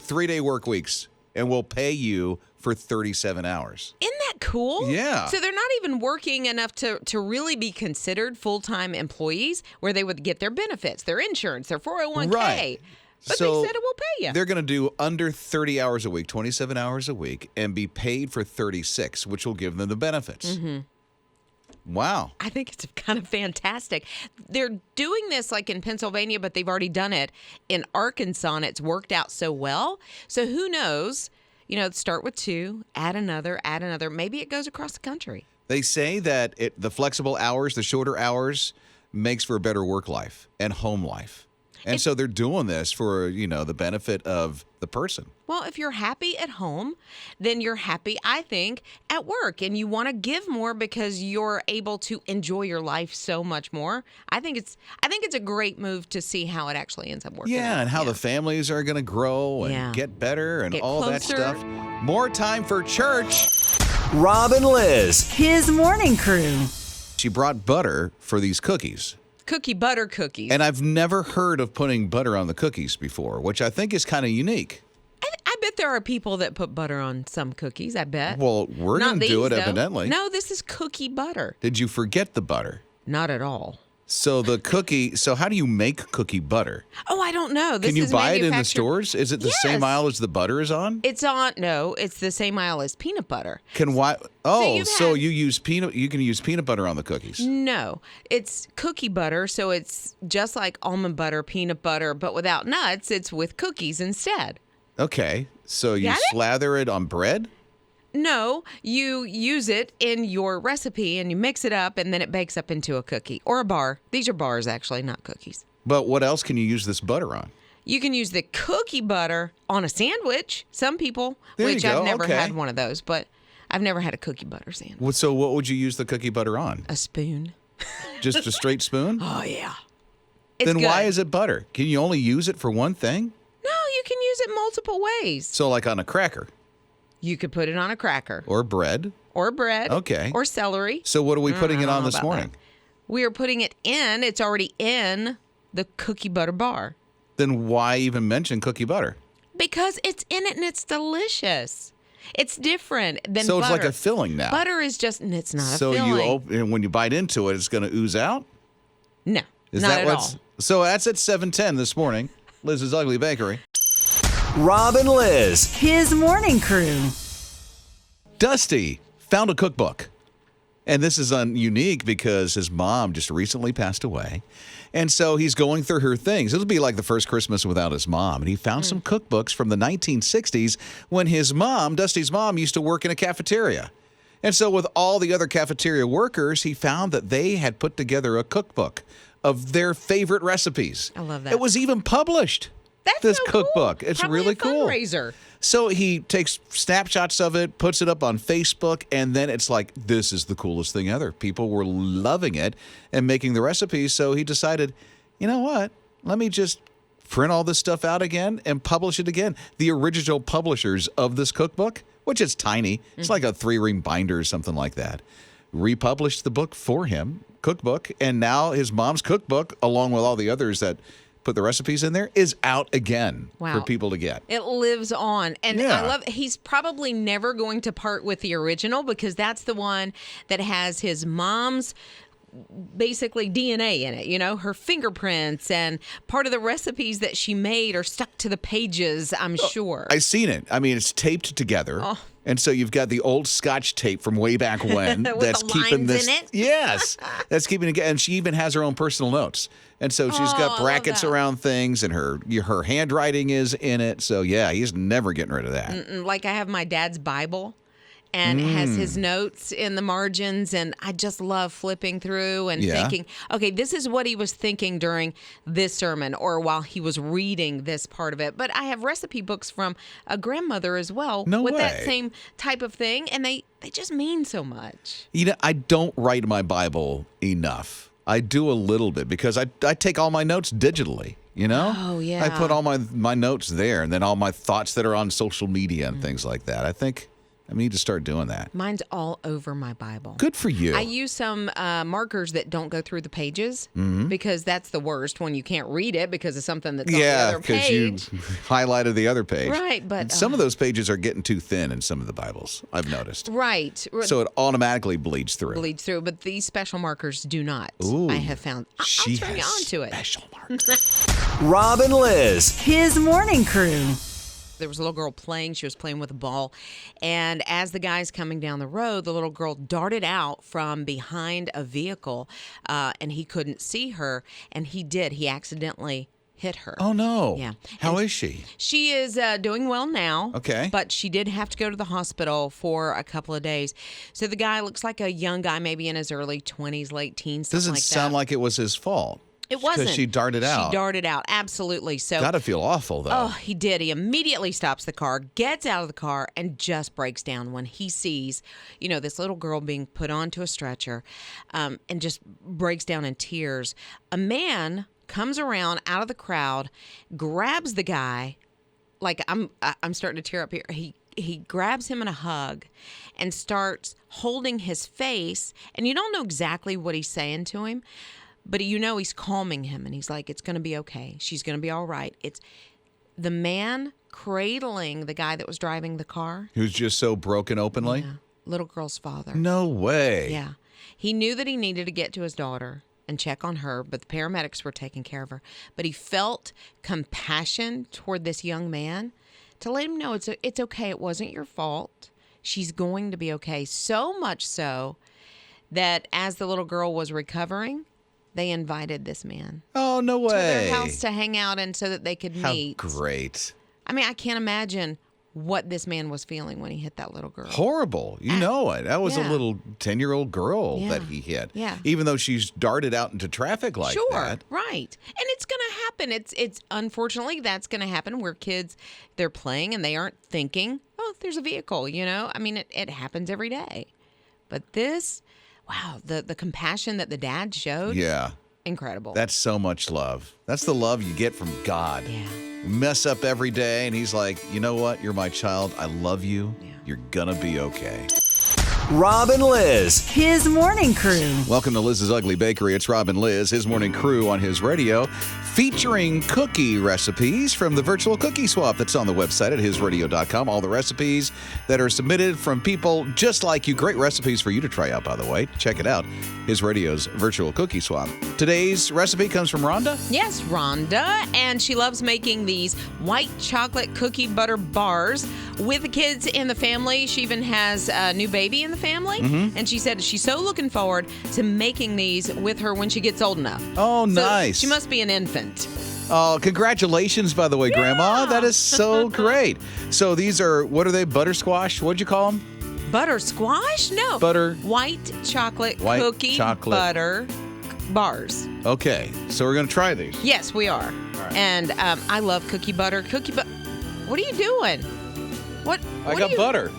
Three-day work weeks, and we'll pay you for 37 hours. Isn't that cool? Yeah. So they're not even working enough to really be considered full-time employees where they would get their benefits, their insurance, their 401k. Right. But So they said it will pay you. They're going to do under 30 hours a week, 27 hours a week, and be paid for 36, which will give them the benefits. Mm-hmm. Wow. I think it's kind of fantastic. They're doing this like in Pennsylvania, but they've already done it in Arkansas, and it's worked out so well. So who knows? Start with 2, add another. Maybe it goes across the country. They say that the flexible hours, the shorter hours, makes for a better work life and home life. And so they're doing this for, the benefit of the person. Well, if you're happy at home, then you're happy, I think, at work. And you want to give more because you're able to enjoy your life so much more. I think it's a great move to see how it actually ends up working. Yeah, and how the families are going to grow and get better and Get all closer. that stuff. More time for church. Rob and Liz. His morning crew. She brought butter for these cookies. Cookie butter cookies. And I've never heard of putting butter on the cookies before, which I think is kind of unique. I bet there are people that put butter on some cookies, I bet. Well, we're going to do it, evidently. No, this is cookie butter. Did you forget the butter? Not at all. So how do you make cookie butter? Oh, I don't know. Can you buy it in the stores? Is it the same aisle as the butter is on? No, it's the same aisle as peanut butter. You can use peanut butter on the cookies. No, it's cookie butter, so it's just like almond butter, peanut butter, but without nuts. It's with cookies instead. Okay, so you slather it on bread? No, you use it in your recipe and you mix it up and then it bakes up into a cookie or a bar. These are bars, actually, not cookies. But what else can you use this butter on? You can use the cookie butter on a sandwich. Some people, which I've never had one of those, but I've never had a cookie butter sandwich. So what would you use the cookie butter on? A spoon. Just a straight spoon? Oh, yeah. Then why is it butter? Can you only use it for one thing? No, you can use it multiple ways. So like on a cracker? You could put it on a cracker. Or bread? Okay. Or celery. So what are we putting it on this morning? We are putting it in. It's already in the cookie butter bar. Then why even mention cookie butter? Because it's in it and it's delicious. It's different than butter. So it's like a filling now. Butter is just, it's not a filling. filling. So when you bite into it, it's going to ooze out? No, not at all. So that's at 7:10 this morning. Lizz's Ugly Bakery. Rob and Liz. His morning crew. Dusty found a cookbook. And this is unique because his mom just recently passed away. And so he's going through her things. It'll be like the first Christmas without his mom. And he found some cookbooks from the 1960s when his mom, Dusty's mom, used to work in a cafeteria. And so with all the other cafeteria workers, he found that they had put together a cookbook of their favorite recipes. I love that. It was even published. That's this so cookbook. Cool. It's Probably really a cool. Fundraiser. So he takes snapshots of it, puts it up on Facebook, and then it's like, this is the coolest thing ever. People were loving it and making the recipes. So he decided, you know what? Let me just print all this stuff out again and publish it again. The original publishers of this cookbook, which is tiny, it's like a 3-ring binder or something like that, republished the book for him, cookbook, and now his mom's cookbook, along with all the others that put the recipes in there, is out again for people to get. It lives on. And I love, he's probably never going to part with the original because that's the one that has his mom's basically DNA in it, her fingerprints, and part of the recipes that she made are stuck to the pages, I'm sure. I've seen it. I mean, it's taped together. Oh. And so you've got the old Scotch tape from way back when that's keeping this in it. Yes. That's keeping it, and she even has her own personal notes. And so she's got brackets around things, and her handwriting is in it. So yeah, he's never getting rid of that. Like I have my dad's Bible. And it has his notes in the margins, and I just love flipping through and thinking, okay, this is what he was thinking during this sermon or while he was reading this part of it. But I have recipe books from a grandmother as well with that same type of thing, and they just mean so much. I don't write my Bible enough. I do a little bit because I take all my notes digitally. Oh, yeah. I put all my notes there, and then all my thoughts that are on social media and things like that. I think I need to start doing that. Mine's all over my Bible. Good for you. I use some markers that don't go through the pages Mm-hmm. because that's the worst when you can't read it because of something that's on the Yeah, other because you page. highlighted the other page. Right, but And some of those pages are getting too thin in some of the Bibles, I've noticed. Right. So it automatically bleeds through. Bleeds through, but these special markers do not. Ooh, I have found. I'll turn you on to it. Special markers. Rob and Liz. His morning crew. There was a little girl playing. She was playing with a ball. And as the guy's coming down the road, the little girl darted out from behind a vehicle, and he couldn't see her. And he did. He accidentally hit her. Oh, no. Yeah. How is she? She is doing well now. Okay. But she did have to go to the hospital for a couple of days. So the guy looks like a young guy, maybe in his early 20s, late teens, something Doesn't like sound that. like it was his fault. It wasn't. Because she darted out. She darted out, absolutely. So Gotta feel awful, though. Oh, he did. He immediately stops the car, gets out of the car, and just breaks down when he sees, this little girl being put onto a stretcher, and just breaks down in tears. A man comes around out of the crowd, grabs the guy, like I'm starting to tear up here. He grabs him in a hug and starts holding his face, and you don't know exactly what he's saying to him. But he's calming him, and he's like, it's going to be okay. She's going to be all right. It's the man cradling the guy that was driving the car. Who's just so broken openly? Yeah. Little girl's father. No way. Yeah. He knew that he needed to get to his daughter and check on her, but the paramedics were taking care of her. But he felt compassion toward this young man to let him know it's okay. It wasn't your fault. She's going to be okay. So much so that as the little girl was recovering, they invited this man Oh, no way. to their house to hang out and so that they could How meet. great. I mean, I can't imagine what this man was feeling when he hit that little girl. Horrible. You know it. That was a yeah. little 10-year-old girl Yeah. that he hit. Yeah. Even though she's darted out into traffic like Sure, that. right. And it's going to happen. It's unfortunately that's going to happen where kids, they're playing and they aren't thinking, oh, there's a vehicle, I mean, it happens every day. But this, wow, the compassion that the dad showed, Yeah. incredible. That's so much love. That's the love you get from God. Yeah. We mess up every day, and he's like, you know what? You're my child. I love you. Yeah. You're gonna be okay. Rob and Liz. His morning crew. Welcome to Liz's Ugly Bakery. It's Rob and Liz, his morning crew on his radio, featuring cookie recipes from the virtual cookie swap that's on the website at hisradio.com. All the recipes that are submitted from people just like you. Great recipes for you to try out, by the way. Check it out. His Radio's virtual cookie swap. Today's recipe comes from Rhonda. Yes, Rhonda, and she loves making these white chocolate cookie butter bars with the kids in the family. She even has a new baby in the family, and she said she's so looking forward to making these with her when she gets old enough. Oh, So nice. she must be an infant. Oh, congratulations, by the way, Grandma. That is so great. So these are, what are they, buttersquash? What'd you call them? Butter squash? No. White chocolate White cookie chocolate. butter bars. Okay, so we're going to try these. Yes, we are. right. And I love cookie butter. What are you doing? What I are got you- butter.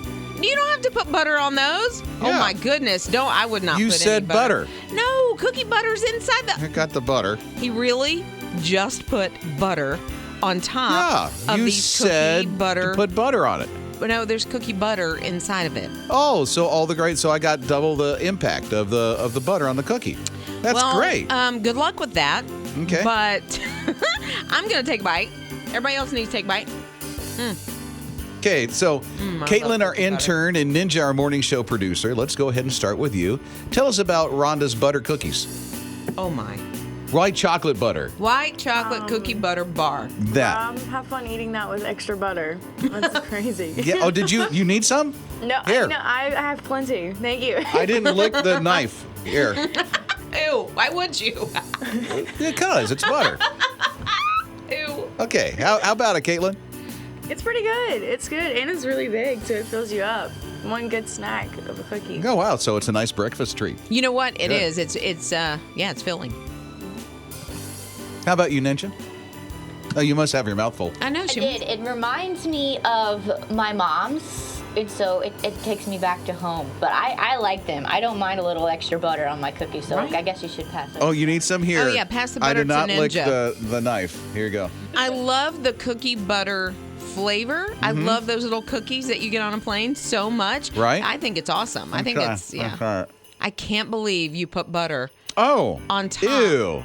You don't have to put butter on those. Oh Yeah. my goodness! I would not. You put said any butter. butter. No, cookie butter's inside the. I got the butter. He really just put butter on top Yeah, of you these said cookie butter. to put butter on it. No, there's cookie butter inside of it. Oh, so all the great. So I got double the impact of the butter on the cookie. That's well, great. Good luck with that. Okay. But I'm gonna take a bite. Everybody else needs to take a bite. Okay, so I Caitlin, love our cookie butter. intern, and Ninja, our morning show producer. Let's go ahead and start with you. Tell us about Rhonda's butter cookies. Oh my! White chocolate butter. White chocolate cookie butter bar. That. Have fun eating that with extra butter. That's crazy. Yeah. Oh, did you need some? No, Here. I have plenty. Thank you. I didn't lick the knife. Here. Ew! Why would you? Because it's butter. Ew! Okay. How about it, Caitlin? It's pretty good. It's good, and it's really big, so it fills you up. One good snack of a cookie. Oh, wow. So it's a nice breakfast treat. You know what? It Good. is. It's filling. How about you, Ninja? Oh, you must have your mouth full. I know I she. did. It reminds me of my mom's, and so it takes me back to home. But I like them. I don't mind a little extra butter on my cookies, so Right. I guess you should pass it. Oh, you need some here. Oh, yeah, pass the I butter did to not lick Ninja. the knife. Here you go. I love the cookie butter flavor. I love those little cookies that you get on a plane so much. Right? I think it's awesome. I think it's, Okay. I can't believe you put butter on top. Ew.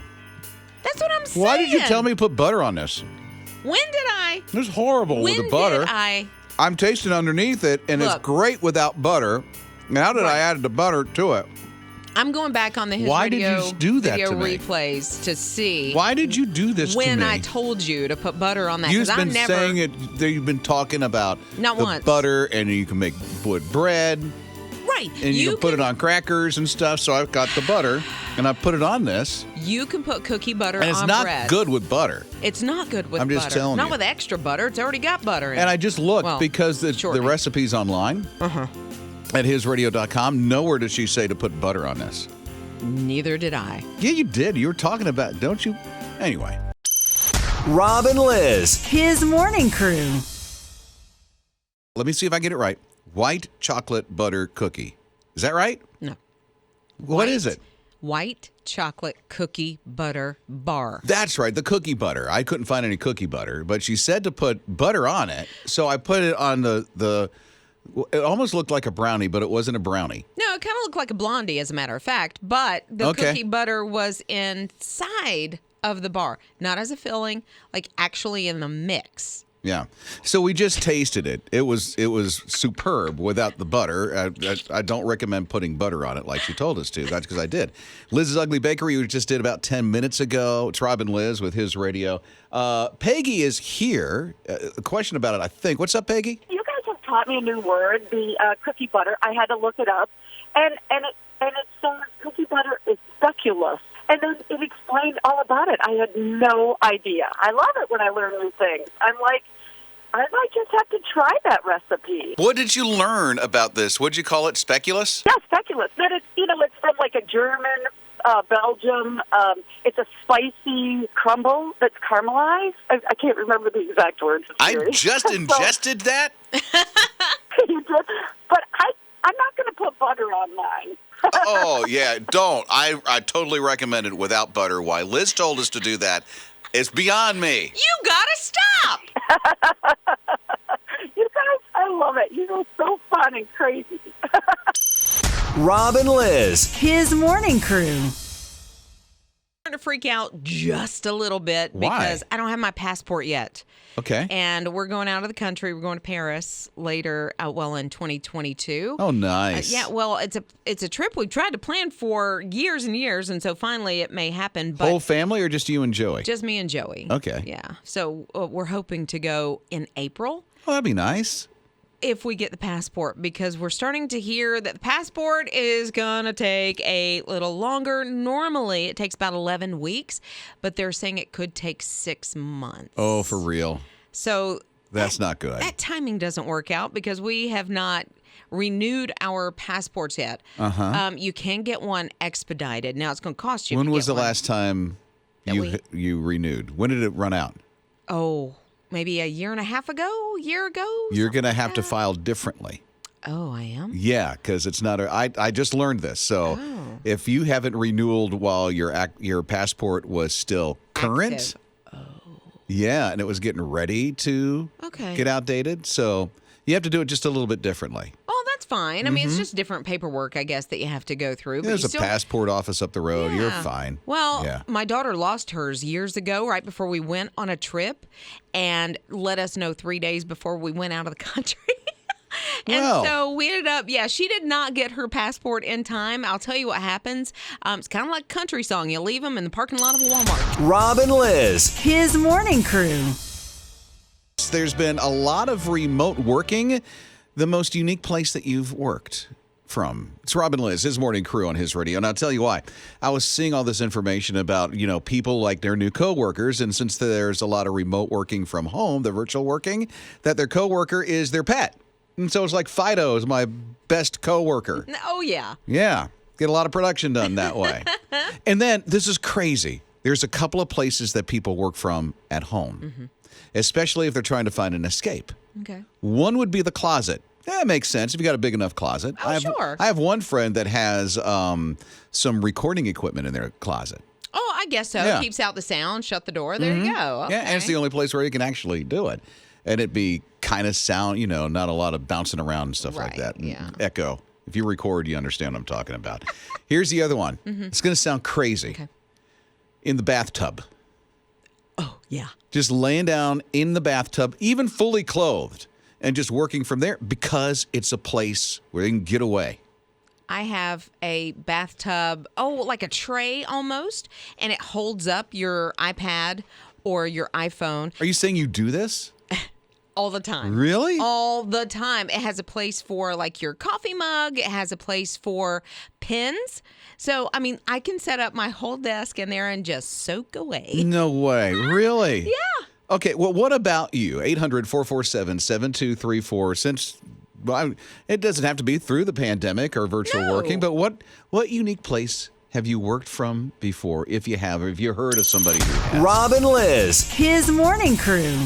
That's what I'm saying. Why did you tell me to put butter on this? When did I? It was horrible with the butter. When did I? I'm tasting underneath it, and it's Look. great without butter. Now that I added the butter to it. I'm going back on the His Why did Radio you do that video to me? replays to see. Why did you do this to me? When I told you to put butter on that, You've because I been never. saying it. You've been talking about Not the once. butter, and you can make wood bread, Right. and you can put it on crackers and stuff. So I've got the butter, and I put it on this, You can put cookie butter and it's on not bread. good with butter. It's not good with I'm butter. just telling Not you. with extra butter. It's already got butter in it. And I just looked Well, because the shortening. recipe's online at hisradio.com. Nowhere does she say to put butter on this. Neither did I. Yeah, you did. You were talking about, don't you? Anyway. Rob and Liz. His morning crew. Let me see if I get it right. White chocolate butter cookie. Is that right? No. What is it? White chocolate cookie butter bar. That's right, the cookie butter. I couldn't find any cookie butter, but she said to put butter on it, so I put it on the it almost looked like a brownie, but it wasn't a brownie. No, it kind of looked like a blondie, as a matter of fact, but the Okay. cookie butter was inside of the bar, not as a filling, like actually in the mix. Yeah. So we just tasted it. It was superb without the butter. I don't recommend putting butter on it like she told us to. That's because I did. Lizz's Ugly Bakery, we just did about 10 minutes ago. It's Rob and Liz with His Radio. Peggy is here. A question about it, I think. What's up, Peggy? You guys have taught me a new word, the cookie butter. I had to look it up, and it says cookie butter is speculous. And then it explained all about it. I had no idea. I love it when I learn new things. I'm like, I might just have to try that recipe. What did you learn about this? What'd you call it? Speculous? Yeah, speculous. That it's it's from like a German, Belgium. It's a spicy crumble that's caramelized. I can't remember the exact words. I just ingested that? You did, but I'm not going to put butter on mine. Oh, yeah, don't. I totally recommend it without butter. Why Liz told us to do that is beyond me. You gotta stop! You guys, I love it. You're so fun and crazy. Rob and Liz. His morning crew. I'm starting to freak out just a little bit Why? because I don't have my passport yet. Okay. And we're going out of the country. We're going to Paris later, in 2022. Oh, nice. Yeah, well, it's a trip we've tried to plan for years and years, and so finally it may happen. But Whole family or just you and Joey? just me and Joey. Okay. Yeah. So we're hoping to go in April Oh, that'd be nice. if we get the passport, because we're starting to hear that the passport is going to take a little longer. Normally, it takes about 11 weeks, but they're saying it could take 6 months. Oh, for real. So That's not good. that timing doesn't work out because we have not renewed our passports yet. You can get one expedited. Now, it's going to cost you. When to was get the one. last time you renewed? When did it run out? Oh, maybe a year ago? You're going to have to file differently. Oh, I am? Yeah, because it's not I just learned this. So Oh. if you haven't renewed while your passport was still current, Active. yeah, and it was getting ready to Okay. get outdated, so you have to do it just a little bit differently. Oh, that's fine. I mean, it's just different paperwork, I guess, that you have to go through. But There's you a still, passport office up the road. You're Yeah. fine. Well, Yeah. my daughter lost hers years ago, right before we went on a trip, and let us know 3 days before we went out of the country. And Well. so we ended up, she did not get her passport in time. I'll tell you what happens. It's kind of like a country song. You leave them in the parking lot of a Walmart. Rob and Liz. His morning crew. There's been a lot of remote working. The most unique place that you've worked from. It's Rob and Liz, His Morning Crew on His Radio. And I'll tell you why. I was seeing all this information about, people like their new coworkers. And since there's a lot of remote working from home, the virtual working, that their coworker is their pet. And so it's like Fido is my best coworker. Oh, yeah. Yeah. Get a lot of production done that way. And then this is crazy. There's a couple of places that people work from at home, especially if they're trying to find an escape. Okay. One would be the closet. That makes sense if you got a big enough closet. Oh, sure. I have one friend that has some recording equipment in their closet. Oh, I guess so. Yeah. Keeps out the sound. Shut the door. There you go. Yeah, and it's Okay. the only place where you can actually do it. and it'd be kind of sound, not a lot of bouncing around and stuff like Right, that. yeah. Echo. If you record, you understand what I'm talking about. Here's the other one. It's going to sound crazy. Okay. In the bathtub. Oh, yeah. Just laying down in the bathtub, even fully clothed, and just working from there because it's a place where they can get away. I have a bathtub, like a tray almost, and it holds up your iPad or your iPhone Are you saying you do this? all the time. Really? All the time. It has a place for like your coffee mug. It has a place for pens. So, I mean, I can set up my whole desk in there and just soak away. No way. Really? Yeah. Okay, well, what about you? 800-447-7234. Since it doesn't have to be through the pandemic or virtual working, but what unique place have you worked from before, if you have, or have you heard of somebody who has? Rob and Liz. His morning crew.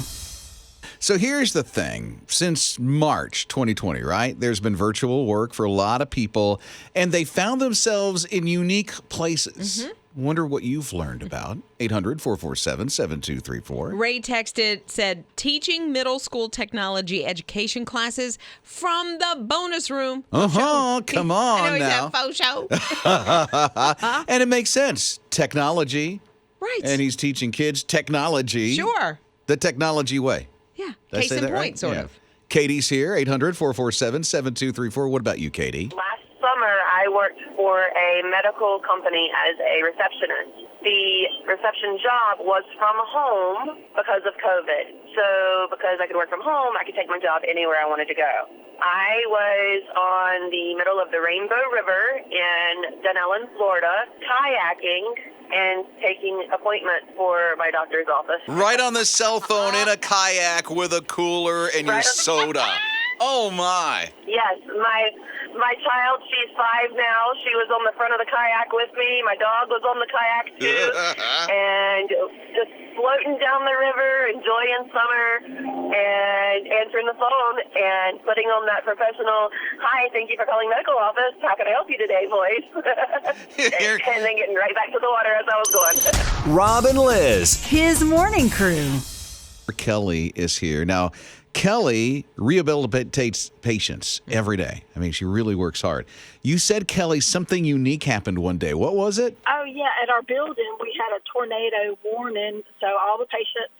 So here's the thing. Since March 2020, right, there's been virtual work for a lot of people, and they found themselves in unique places. Wonder what you've learned about. 800-447-7234. Ray said, teaching middle school technology education classes from the bonus room. Come on I know now. he's at faux show. And it makes sense. Technology. Right. And he's teaching kids technology. Sure. The technology way. Yeah. Did I Case say in that point, right? sort Yeah. of. Katie's here, 800-447-7234. What about you, Katie? Last summer, I worked for a medical company as a receptionist. The reception job was from home because of COVID. So because I could work from home, I could take my job anywhere I wanted to go. I was on the middle of the Rainbow River in Dunellen, Florida, kayaking and taking appointments for my doctor's office. Right on the cell phone in a kayak with a cooler and your Right on- soda. Oh, my. Yes, my child, she's 5 now. She was on the front of the kayak with me. My dog was on the kayak too, and just floating down the river, enjoying summer, and answering the phone and putting on that professional, "Hi, thank you for calling medical office. How can I help you today?" voice, and then getting right back to the water as I was going. Rob and Liz. His morning crew. Kelly is here. Now, Kelly rehabilitates patients every day. I mean, she really works hard. You said, Kelly, something unique happened one day. What was it? Oh, yeah. At our building, we had a tornado warning, so all the patients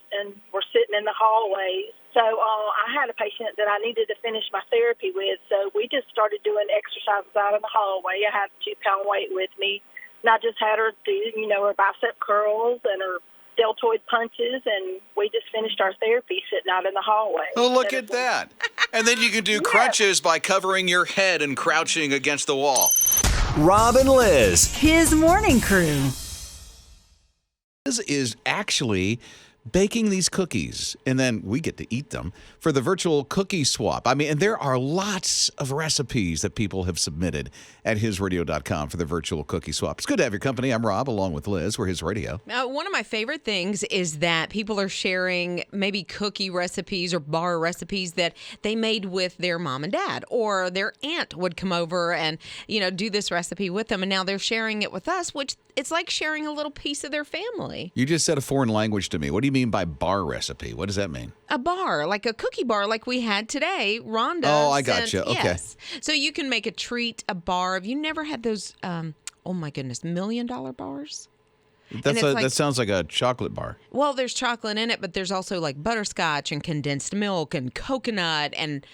were sitting in the hallways. So I had a patient that I needed to finish my therapy with, so we just started doing exercises out in the hallway. I had a 2-pound weight with me, and I just had her do, her bicep curls and her deltoid punches, and we just finished our therapy sitting out in the hallway. Oh, look at that. And then you can do crunches by covering your head and crouching against the wall. Rob and Liz. His morning crew. This is actually baking these cookies, and then we get to eat them for the virtual cookie swap. I mean, and there are lots of recipes that people have submitted at hisradio.com for the virtual cookie swap. It's good to have your company. I'm Rob, along with Liz. We're His Radio. One of my favorite things is that people are sharing maybe cookie recipes or bar recipes that they made with their mom and dad, or their aunt would come over and, do this recipe with them. And now they're sharing it with us, which it's like sharing a little piece of their family. You just said a foreign language to me. What do you mean by bar recipe? What does that mean? A bar, like a cookie bar like we had today. Rhonda. Oh, I gotcha. Okay. Yes. So you can make a treat, a bar. Have you never had those, oh my goodness, $1 million bars? That sounds like a chocolate bar. Well, there's chocolate in it, but there's also like butterscotch and condensed milk and coconut and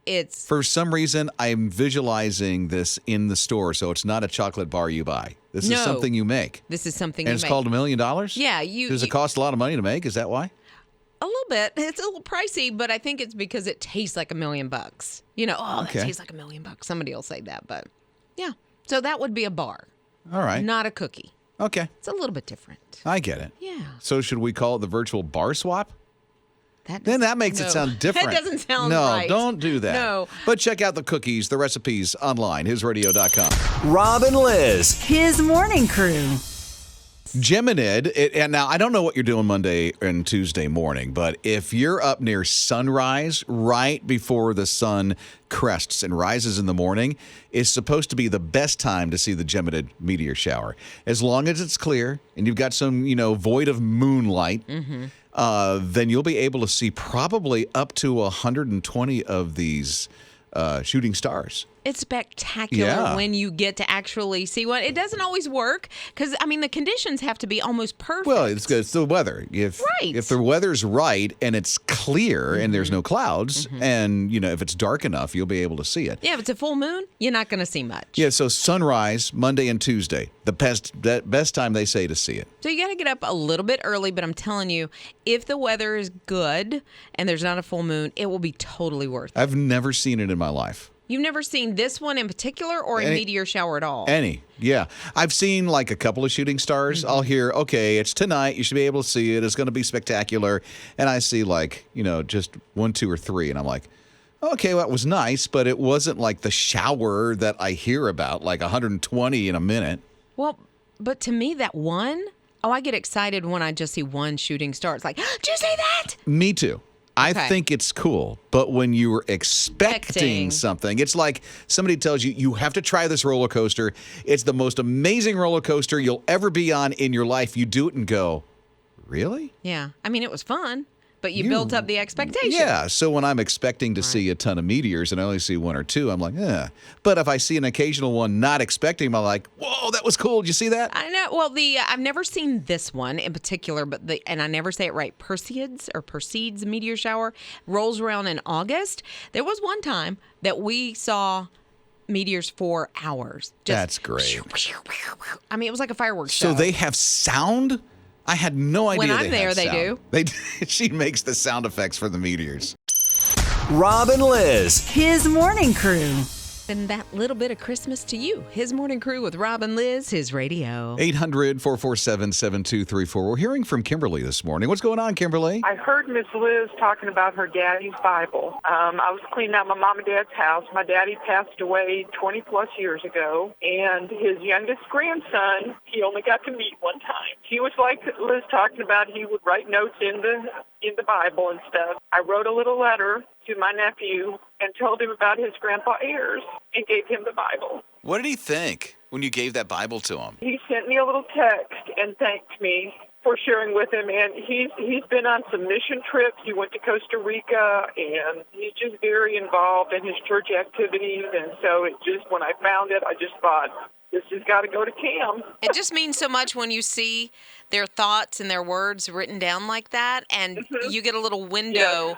it's... For some reason, I'm visualizing this in the store, so it's not a chocolate bar you buy. This is something you make. This is something and you it's make. called $1 million? Yeah. Does it cost a lot of money to make? Is that why? A little bit. It's a little pricey, but I think it's because it tastes like $1 million. That tastes like $1 million. Somebody will say that, but yeah. So that would be a bar. All right. Not a cookie. Okay. It's a little bit different. I get it. Yeah. So should we call it the virtual bar swap? That makes it sound That different. doesn't sound no, right. No, don't do that. No. But check out the cookies, the recipes online, hisradio.com. Rob and Liz. His morning crew. Geminid, and now I don't know what you're doing Monday and Tuesday morning, but if you're up near sunrise, right before the sun crests and rises in the morning, is supposed to be the best time to see the Geminid meteor shower. As long as it's clear and you've got some, void of moonlight, then you'll be able to see probably up to 120 of these shooting stars. It's spectacular Yeah. when you get to actually see one. It doesn't always work because, I mean, the conditions have to be almost perfect. Well, it's good. It's the weather. If the weather's right and it's clear and there's no clouds, and if it's dark enough, you'll be able to see it. Yeah, if it's a full moon, you're not going to see much. Yeah. So sunrise Monday and Tuesday, the best time they say to see it. So you got to get up a little bit early, but I'm telling you, if the weather is good and there's not a full moon, it will be totally worth it. I've never seen it in my life. You've never seen this one in particular or a meteor shower at all? Any, yeah. I've seen like a couple of shooting stars. I'll hear, okay, it's tonight. You should be able to see it. It's going to be spectacular. And I see just 1, 2, or 3. And I'm like, okay, well, that was nice, but it wasn't like the shower that I hear about, like 120 in a minute. Well, but to me, that one, I get excited when I just see one shooting star. It's like, did you see that? Me too. I Okay. think it's cool, but when you were expecting something, it's like somebody tells you, you have to try this roller coaster. It's the most amazing roller coaster you'll ever be on in your life. You do it and go, really? Yeah. I mean, it was fun, but you built up the expectation. Yeah, so when I'm expecting to see a ton of meteors and I only see 1 or 2, I'm like, eh. But if I see an occasional one not expecting, I'm like, whoa, that was cool. Did you see that? I know. Well, I've never seen this one in particular, but and I never say it right. Perseids meteor shower rolls around in August. There was one time that we saw meteors for hours. That's great. I mean, it was like a fireworks show. So they have sound? I had no idea When I'm there, had they sound. She makes the sound effects for the meteors. Rob and Liz. His morning crew. And that little bit of Christmas to you. His Morning Crew with Rob and Liz, his radio. 800-447-7234. We're hearing from Kimberly this morning. What's going on, Kimberly? I heard Miss Liz talking about her daddy's Bible. I was cleaning out my mom and dad's house. My daddy passed away 20-plus years ago, and his youngest grandson, he only got to meet one time. He was like Liz talking about, he would write notes in the Bible and stuff. I wrote a little letter to my nephew and told him about his grandpa Ayers and gave him the Bible. What did he think when you gave that Bible to him? He sent me a little text and thanked me for sharing with him, and he's been on some mission trips. He went to Costa Rica, and he's just very involved in his church activities, and so when I found it, I just thought, this has got to go to Cam. It just means so much when you see their thoughts and their words written down like that, and you get a little window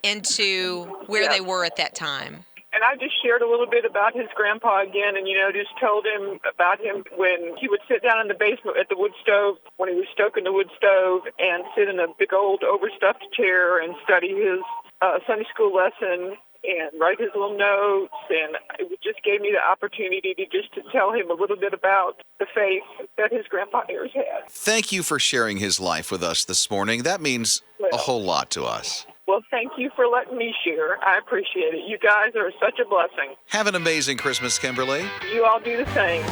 into where they were at that time. And I just shared a little bit about his grandpa again, and, just told him about him when he would sit down in the basement at the wood stove, when he was stoking the wood stove, and sit in a big old overstuffed chair and study his Sunday school lesson and write his little notes, and it just gave me the opportunity to tell him a little bit about the faith that his grandpa Ayers had. Thank you for sharing his life with us this morning. That means a whole lot to us. Well, thank you for letting me share. I appreciate it. You guys are such a blessing. Have an amazing Christmas, Kimberly. You all do the same.